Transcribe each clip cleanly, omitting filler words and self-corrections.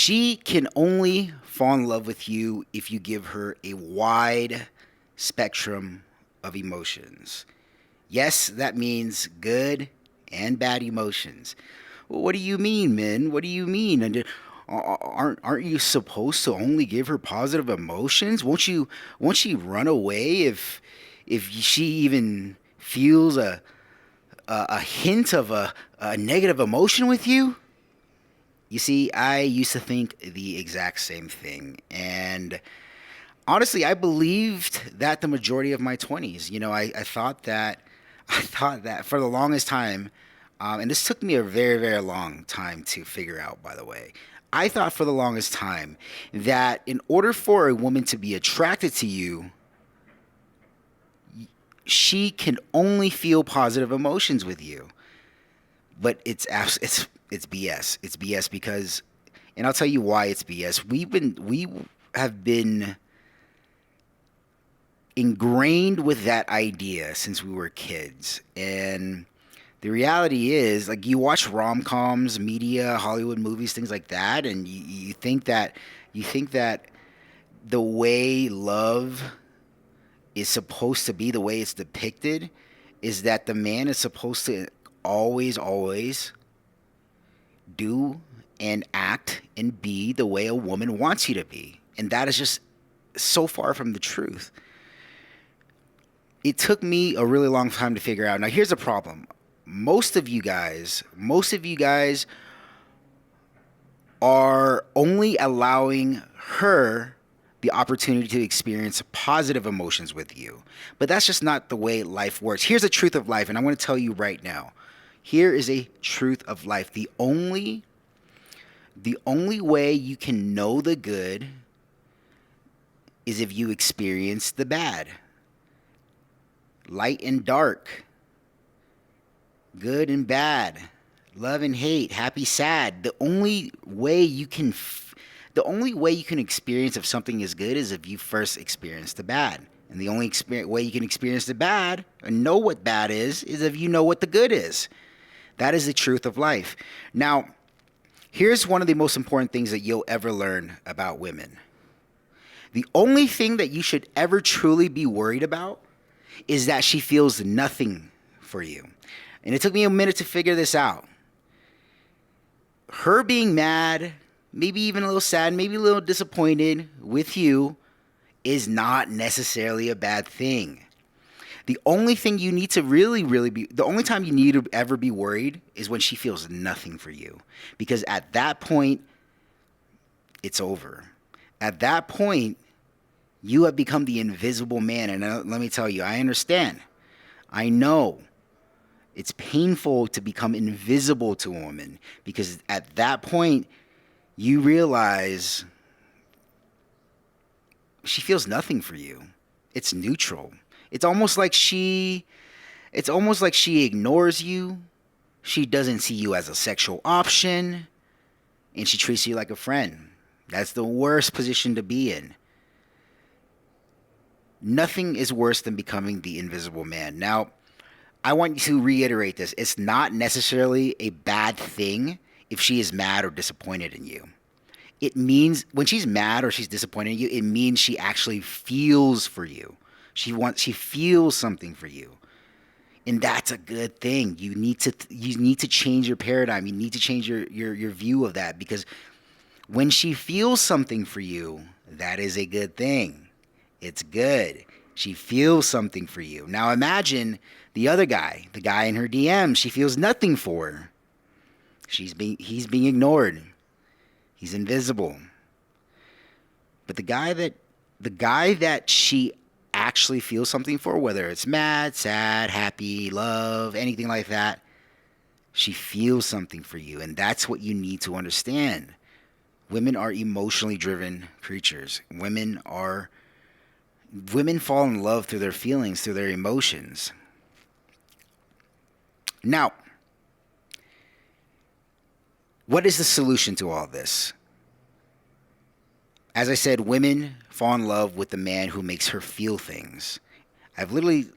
She can only fall in love with you if you give her a wide spectrum of emotions. Yes, that means good and bad emotions. Well, what do you mean, man? What do you mean? And aren't you supposed to only give her positive emotions? Won't she run away if she even feels a hint of a negative emotion with you? You see, I used to think the exact same thing. And honestly, I believed that the majority of my 20s. I thought that I thought that for the longest time, and this took me a very, very long time to figure out, by the way. I thought for the longest time that in order for a woman to be attracted to you, she can only feel positive emotions with you. But it's BS. It's BS because, and I'll tell you why it's BS. We have been ingrained with that idea since we were kids. And the reality is, like, you watch rom-coms, media, Hollywood movies, things like that, and you think that the way love is supposed to be, the way it's depicted, is that the man is supposed to always do and act and be the way a woman wants you to be. And that is just so far from the truth. It took me a really long time to figure out. Now, here's the problem. Most of you guys are only allowing her the opportunity to experience positive emotions with you. But that's just not the way life works. Here's the truth of life, and I want to tell you right now. Here is a truth of life. The only way you can know the good is if you experience the bad. Light and dark, good and bad, love and hate, happy, sad. The only way you can experience if something is good is if you first experience the bad. And the only way you can experience the bad and know what bad is if you know what the good is. That is the truth of life. Now, here's one of the most important things that you'll ever learn about women. The only thing that you should ever truly be worried about is that she feels nothing for you. And it took me a minute to figure this out. Her being mad, maybe even a little sad, maybe a little disappointed with you is not necessarily a bad thing. The only thing you need to the only time you need to ever be worried is when she feels nothing for you. Because at that point, it's over. At that point, you have become the invisible man. And let me tell you, I understand. I know it's painful to become invisible to a woman because at that point, you realize she feels nothing for you. It's neutral. It's almost like she ignores you. She doesn't see you as a sexual option, and she treats you like a friend. That's the worst position to be in. Nothing is worse than becoming the invisible man. Now, I want you to reiterate this. It's not necessarily a bad thing if she is mad or disappointed in you. It means when she's mad or she's disappointed in you, it means she actually feels for you. She feels something for you. And that's a good thing. You need to change your paradigm. You need to change your view of that because when she feels something for you, that is a good thing. It's good. She feels something for you. Now imagine the other guy, the guy in her DM, she feels nothing for her. He's being ignored. He's invisible. But the guy that she actually feels something for, whether it's mad, sad, happy, love, anything like that, she feels something for you. And that's what you need to understand. Women are emotionally driven creatures. Women fall in love through their feelings, through their emotions. Now, what is the solution to all this? As I said, women fall in love with the man who makes her feel things. I've literally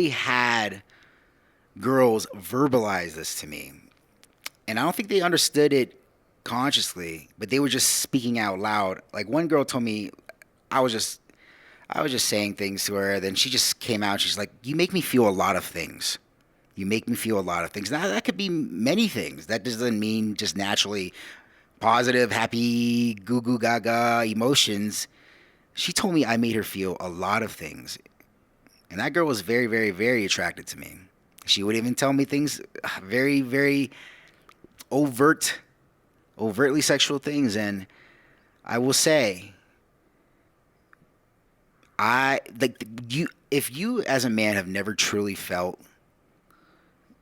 had girls verbalize this to me, and I don't think they understood it consciously, but they were just speaking out loud. Like one girl told me, I was just I was just saying things to her. Then she just came out. She's like, "You make me feel a lot of things. You make me feel a lot of things." Now that could be many things. That doesn't mean just naturally positive, happy, goo goo gaga emotions. She told me I made her feel a lot of things, and that girl was very, very, very attracted to me. She would even tell me things, very, very overt, overtly sexual things. And I will say, I like you. If you as a man have never truly felt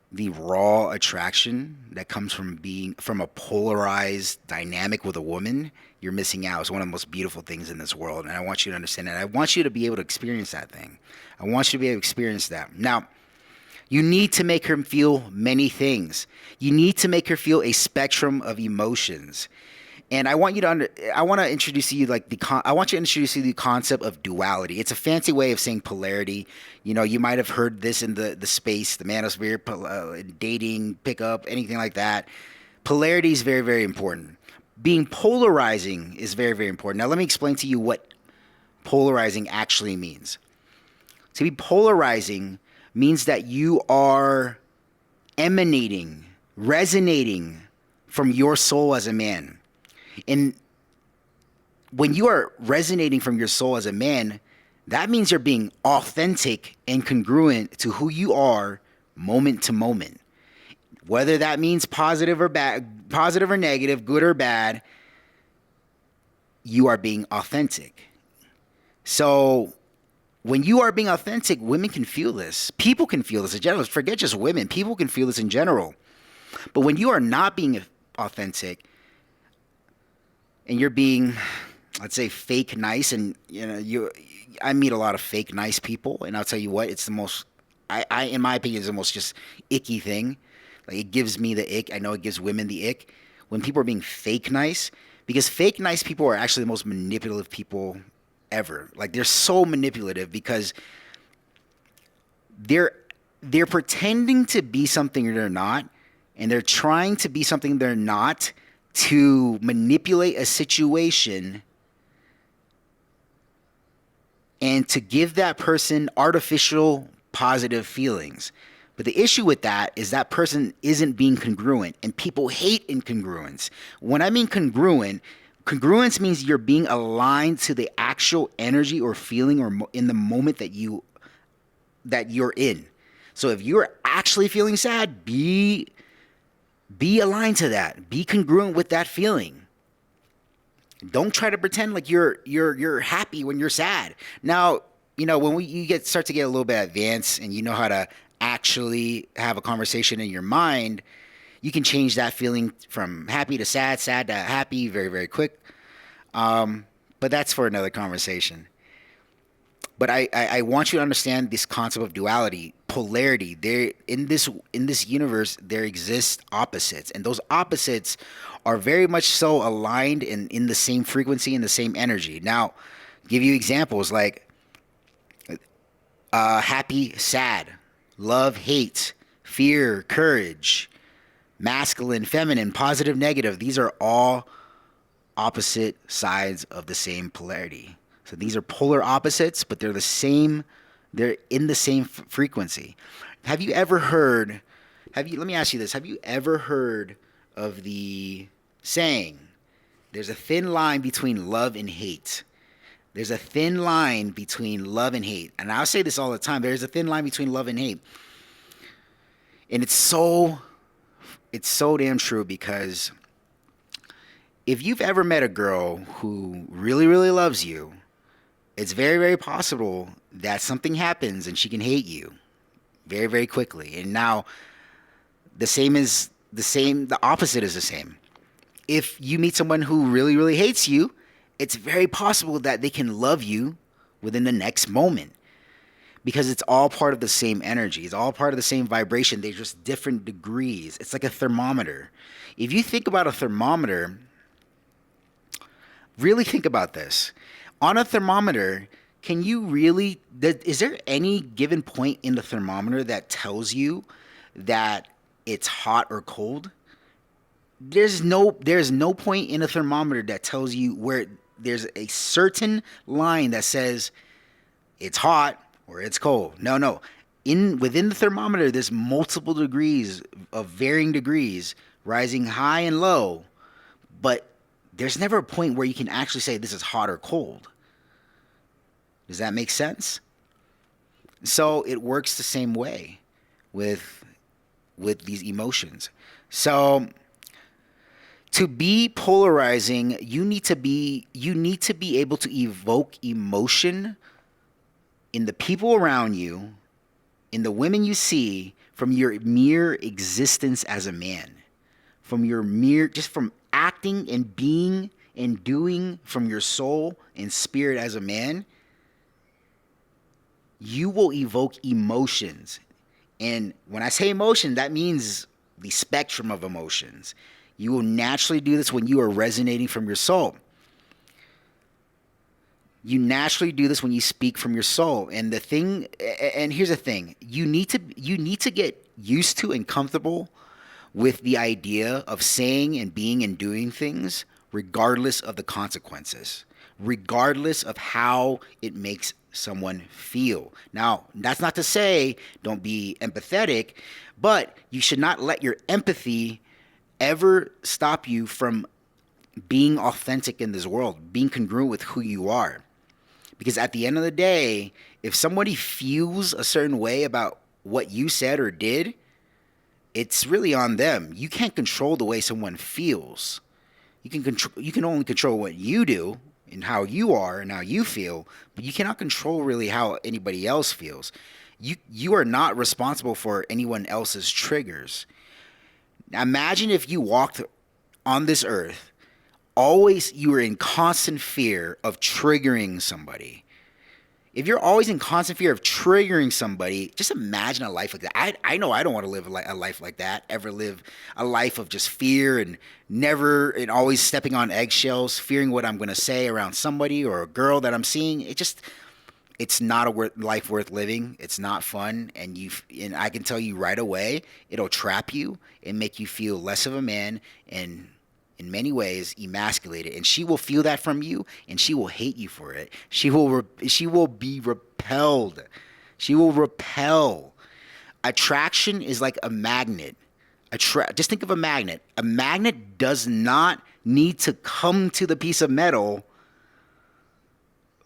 the raw attraction that comes from being from a polarized dynamic with a woman, you're missing out. It's one of the most beautiful things in this world, and I want you to understand that. I want you to be able to experience that thing. I want you to be able to experience that. Now, you need to make her feel many things. You need to make her feel a spectrum of emotions. And I want you to I want to introduce to you I want you to introduce you to the concept of duality. It's a fancy way of saying polarity. You know, you might have heard this in the space, the manosphere, dating, pickup, anything like that. Polarity is very, very important. Being polarizing is very, very important. Now let me explain to you what polarizing actually means. To be polarizing means that you are emanating, resonating from your soul as a man. And when you are resonating from your soul as a man, that means you're being authentic and congruent to who you are moment to moment. Whether that means positive or bad, positive or negative, good or bad, you are being authentic. So when you are being authentic, women can feel this. People can feel this in general. Forget just women. People can feel this in general. But when you are not being authentic, and you're being, let's say, fake nice, and I meet a lot of fake nice people, and I'll tell you what, it's the most, in my opinion, is the most just icky thing. Like, it gives me the ick. I know it gives women the ick when people are being fake nice, because fake nice people are actually the most manipulative people ever. Like, they're so manipulative because they're pretending to be something they're not, and they're trying to be something they're not to manipulate a situation and to give that person artificial positive feelings. But the issue with that is that person isn't being congruent, and people hate incongruence. When I mean congruence means you're being aligned to the actual energy or feeling or in the moment that you're in. So if you're actually feeling sad, be aligned to that. Be congruent with that feeling. Don't try to pretend like you're happy when you're sad. Now, when you start to get a little bit advanced and you know how to actually have a conversation in your mind, you can change that feeling from happy to sad, sad to happy very, very quick. But that's for another conversation. But I want you to understand this concept of duality, polarity. There in this universe, there exist opposites, and those opposites are very much so aligned in the same frequency and the same energy. Now, give you examples like happy, sad, love, hate, fear, courage, masculine, feminine, positive, negative. These are all opposite sides of the same polarity. So these are polar opposites, but they're the same. They're in the same frequency. Have you ever heard? Let me ask you this: have you ever heard of the saying, "There's a thin line between love and hate"? There's a thin line between love and hate, and I'll say this all the time. There's a thin line between love and hate, and it's so damn true because if you've ever met a girl who really, really loves you, it's very, very possible that something happens and she can hate you very, very quickly. And now the opposite is the same. If you meet someone who really, really hates you, it's very possible that they can love you within the next moment because it's all part of the same energy. It's all part of the same vibration. They're just different degrees. It's like a thermometer. If you think about a thermometer, really think about this. On a thermometer, is there any given point in the thermometer that tells you that it's hot or cold? there's no point in a thermometer that tells you where there's a certain line that says it's hot or it's cold. No, no. In within the thermometer, there's multiple degrees of varying degrees, rising high and low, but there's never a point where you can actually say this is hot or cold. Does that make sense? So it works the same way with these emotions. So to be polarizing, you need to be able to evoke emotion in the people around you, in the women you see, from your mere existence as a man, from your mere, just from acting and being and doing from your soul and spirit as a man, you will evoke emotions. And when I say emotion, that means the spectrum of emotions. You will naturally do this when you are resonating from your soul. You naturally do this when you speak from your soul. And here's the thing: you need to get used to and comfortable with the idea of saying and being and doing things regardless of the consequences, regardless of how it makes someone feel. Now, that's not to say don't be empathetic, but you should not let your empathy ever stop you from being authentic in this world, being congruent with who you are. Because at the end of the day, if somebody feels a certain way about what you said or did, it's really on them. You can't control the way someone feels. You can only control what you do and how you are and how you feel, but you cannot control really how anybody else feels. You are not responsible for anyone else's triggers. Now imagine if you walked on this earth, always you were in constant fear of triggering somebody. If you're always in constant fear of triggering somebody, just imagine a life like that. I know I don't want to live a life like that, ever live a life of just fear and never and always stepping on eggshells, fearing what I'm going to say around somebody or a girl that I'm seeing. It's not a life worth living. It's not fun, and I can tell you right away, it'll trap you and make you feel less of a man and in many ways emasculated, and she will feel that from you, and she will hate you for it. She will be repelled. She will repel. Attraction is like a magnet. Just think of a magnet. A magnet does not need to come to the piece of metal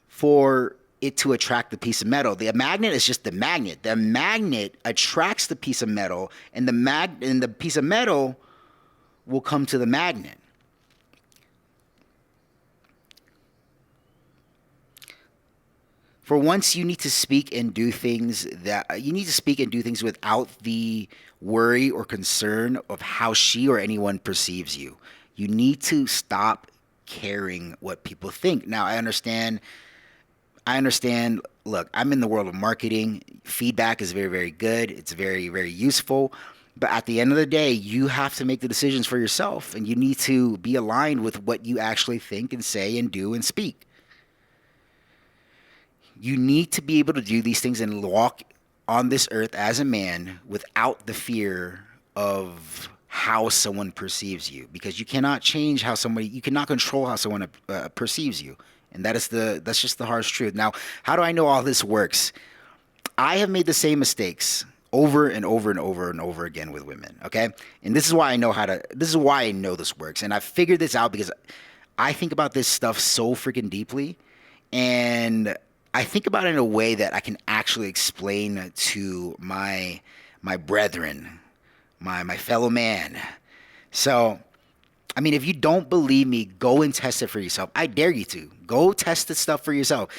for it to attract the piece of metal. The magnet is just the magnet. The magnet attracts the piece of metal, and the piece of metal will come to the magnet. For once, you need to speak and do things without the worry or concern of how she or anyone perceives you. You need to stop caring what people think. Now, I understand. Look, I'm in the world of marketing. Feedback is very, very good. It's very, very useful. But at the end of the day, you have to make the decisions for yourself, and you need to be aligned with what you actually think and say and do and speak. You need to be able to do these things and walk on this earth as a man without the fear of how someone perceives you, because you cannot control how someone perceives you. And that's just the harsh truth. Now, how do I know all this works? I have made the same mistakes over and over and over and over again with women, okay? And this is why I know this works. And I figured this out because I think about this stuff so freaking deeply, and I think about it in a way that I can actually explain to my brethren, my fellow man. So, I mean, if you don't believe me, go and test it for yourself. I dare you to. Go test this stuff for yourself.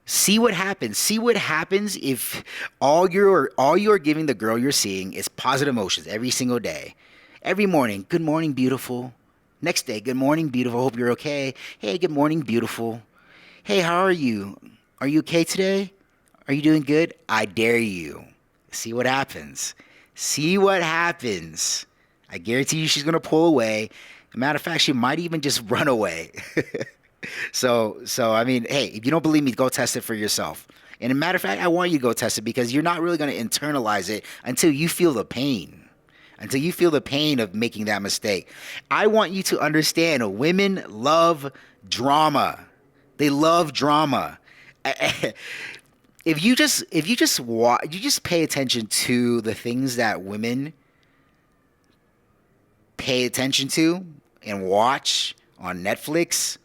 See what happens. See what happens if all you're giving the girl you're seeing is positive emotions every single day. Every morning, good morning, beautiful. Next day, good morning, beautiful. Hope you're okay. Hey, good morning, beautiful. Hey, how are you? Are you okay today? Are you doing good? I dare you. See what happens. See what happens. I guarantee you she's going to pull away. Matter of fact, she might even just run away. So I mean, hey, if you don't believe me, go test it for yourself. And a matter of fact, I want you to go test it because you're not really going to internalize it until you feel the pain. until you feel the pain of making that mistake. I want you to understand women love drama. They love drama. You just pay attention to the things that women pay attention to and watch on Netflix,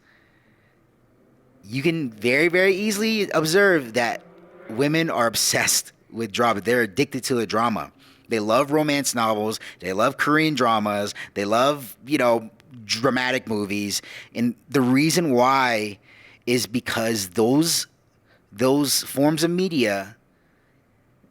you can very, very easily observe that women are obsessed with drama. They're addicted to the drama. They love romance novels. They love Korean dramas. They love, dramatic movies. And the reason why is because those forms of media,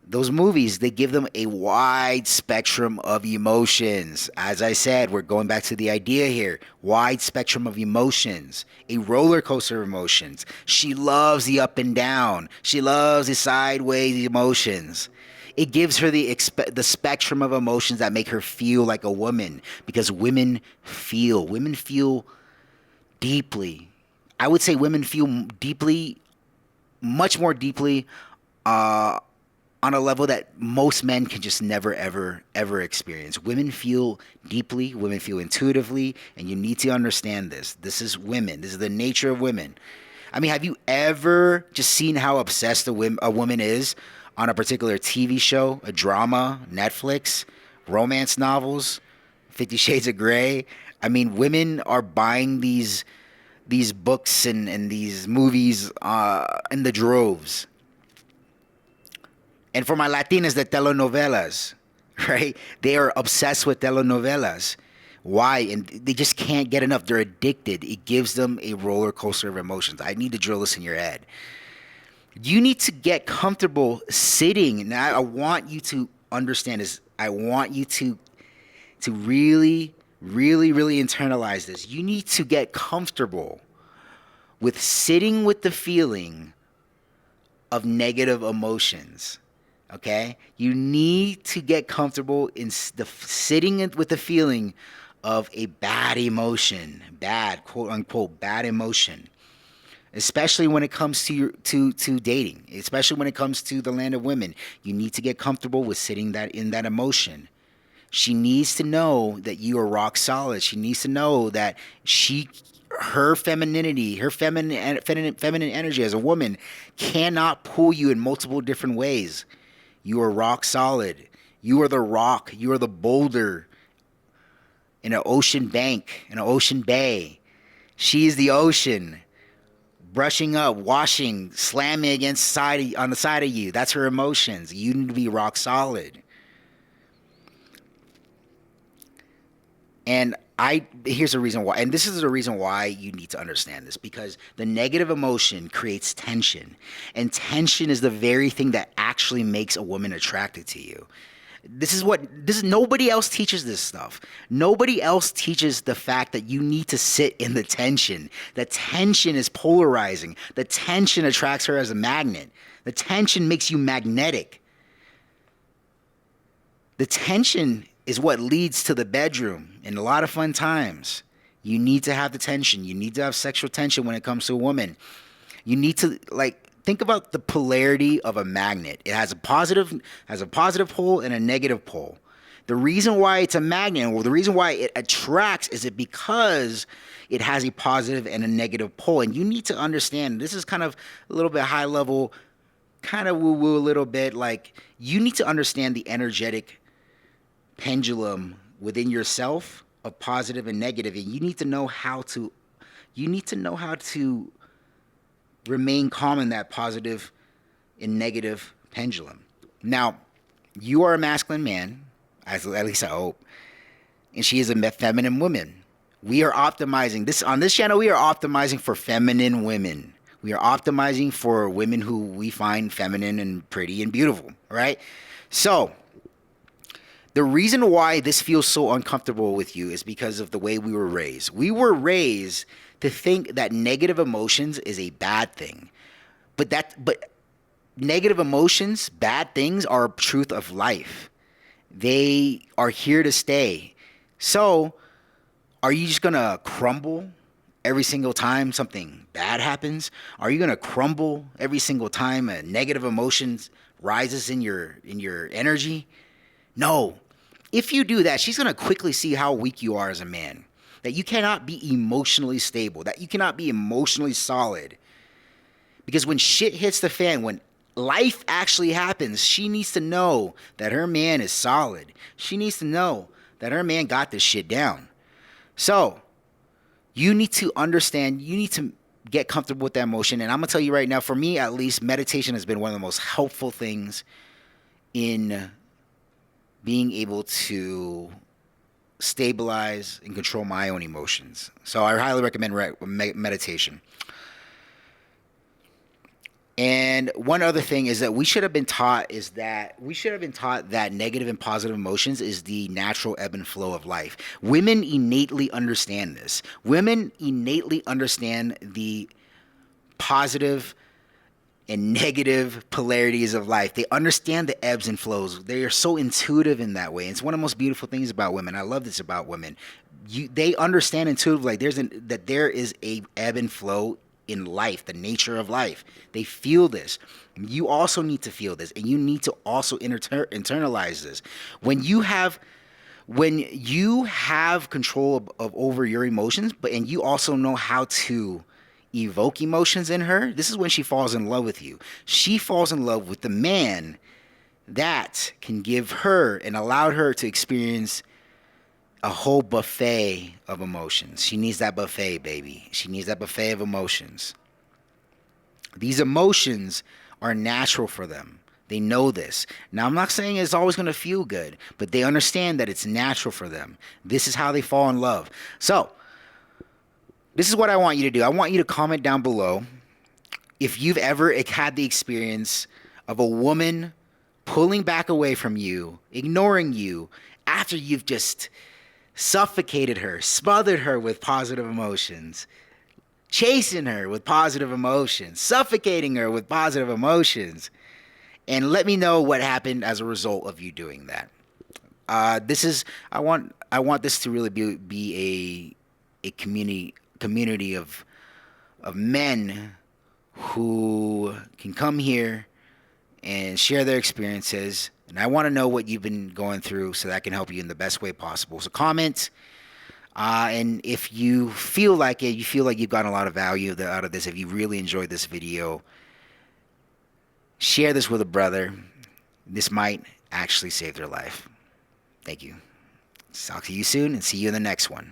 those movies, they give them a wide spectrum of emotions. As I said, we're going back to the idea here. Wide spectrum of emotions. A roller coaster of emotions. She loves the up and down. She loves the sideways emotions. It gives her the spectrum of emotions that make her feel like a woman, because women feel deeply. I would say women feel deeply, much more deeply, on a level that most men can just never, ever experience. Women feel deeply, women feel intuitively, and you need to understand this. This is women. This is the nature of women. I mean, have you ever just seen how obsessed a woman is on a particular TV show, a drama, Netflix, romance novels, 50 Shades of Grey? I mean, women are buying these books and these movies in the droves. And for my Latinas, the telenovelas, right? They are obsessed with telenovelas. Why? And they just can't get enough. They're addicted. It gives them a roller coaster of emotions. I need to drill this in your head. You need to get comfortable sitting. Now, I want you to understand this. I want you to really, really, really internalize this. You need to get comfortable with sitting with the feeling of negative emotions. Okay? You need to get comfortable in sitting with the feeling of a bad emotion, bad, quote unquote, bad emotion. Especially when it comes to dating, especially when it comes to the land of women, you need to get comfortable with sitting in that emotion. She needs to know that you are rock solid. She needs to know that her femininity, her feminine energy as a woman cannot pull you in multiple different ways. You are rock solid. You are the rock. You are the boulder in an ocean bank, in an ocean bay. She is the ocean. Brushing up, washing, slamming against on the side of you. That's her emotions. You need to be rock solid. And here's the reason why, and this is the reason why you need to understand this, because the negative emotion creates tension, and tension is the very thing that actually makes a woman attracted to you. Nobody else teaches this stuff. Nobody else teaches the fact that you need to sit in the tension. The tension is polarizing. The tension attracts her as a magnet. The tension makes you magnetic. The tension is what leads to the bedroom and a lot of fun times. You need to have the tension. You need to have sexual tension when it comes to a woman. You need to think about the polarity of a magnet. It has a positive pole and a negative pole. The reason why it's a magnet, or the reason why it attracts, is it because it has a positive and a negative pole. And you need to understand, this is kind of a little bit high level, kind of woo-woo a little bit. You need to understand the energetic pendulum within yourself of positive and negative, and you need to know how to remain calm in that positive and negative pendulum. Now, you are a masculine man, at least I hope, and she is a feminine woman. We are optimizing this on this channel. We are optimizing for feminine women. We are optimizing for women who we find feminine and pretty and beautiful, right? So the reason why this feels so uncomfortable with you is because of the way we were raised. We were raised to think that negative emotions is a bad thing. But negative emotions, bad things, are a truth of life. They are here to stay. So, are you just going to crumble every single time something bad happens? Are you going to crumble every single time a negative emotion rises in your energy? No. If you do that, she's going to quickly see how weak you are as a man. That you cannot be emotionally stable, that you cannot be emotionally solid. Because when shit hits the fan, when life actually happens, she needs to know that her man is solid. She needs to know that her man got this shit down. So, you need to understand, you need to get comfortable with that emotion. And I'm going to tell you right now, for me at least, meditation has been one of the most helpful things in being able to stabilize and control my own emotions. So I highly recommend meditation. And one other thing is that we should have been taught that negative and positive emotions is the natural ebb and flow of life. Women innately understand this. Women innately understand the positive and negative polarities of life. They understand the ebbs and flows. They are so intuitive in that way. It's one of the most beautiful things about women. I love this about women. They understand intuitively that there is a ebb and flow in life, the nature of life. They feel this. You also need to feel this, and you need to also internalize this. When you have control of over your emotions, and you also know how to evoke emotions in her, this is when she falls in love with you. She falls in love with the man that can give her and allow her to experience a whole buffet of emotions. She needs that buffet, baby. She needs that buffet of emotions. These emotions are natural for them. They know this. Now, I'm not saying it's always going to feel good, but they understand that it's natural for them. This is how they fall in love. So, this is what I want you to do. I want you to comment down below if you've ever had the experience of a woman pulling back away from you, ignoring you, after you've just suffocated her, smothered her with positive emotions, chasing her with positive emotions, suffocating her with positive emotions. And let me know what happened as a result of you doing that. I want this to really be a community of men who can come here and share their experiences. And I want to know what you've been going through so that I can help you in the best way possible. So comment. And if you feel like you've gotten a lot of value out of this, if you really enjoyed this video, share this with a brother. This might actually save their life. Thank you. Talk to you soon and see you in the next one.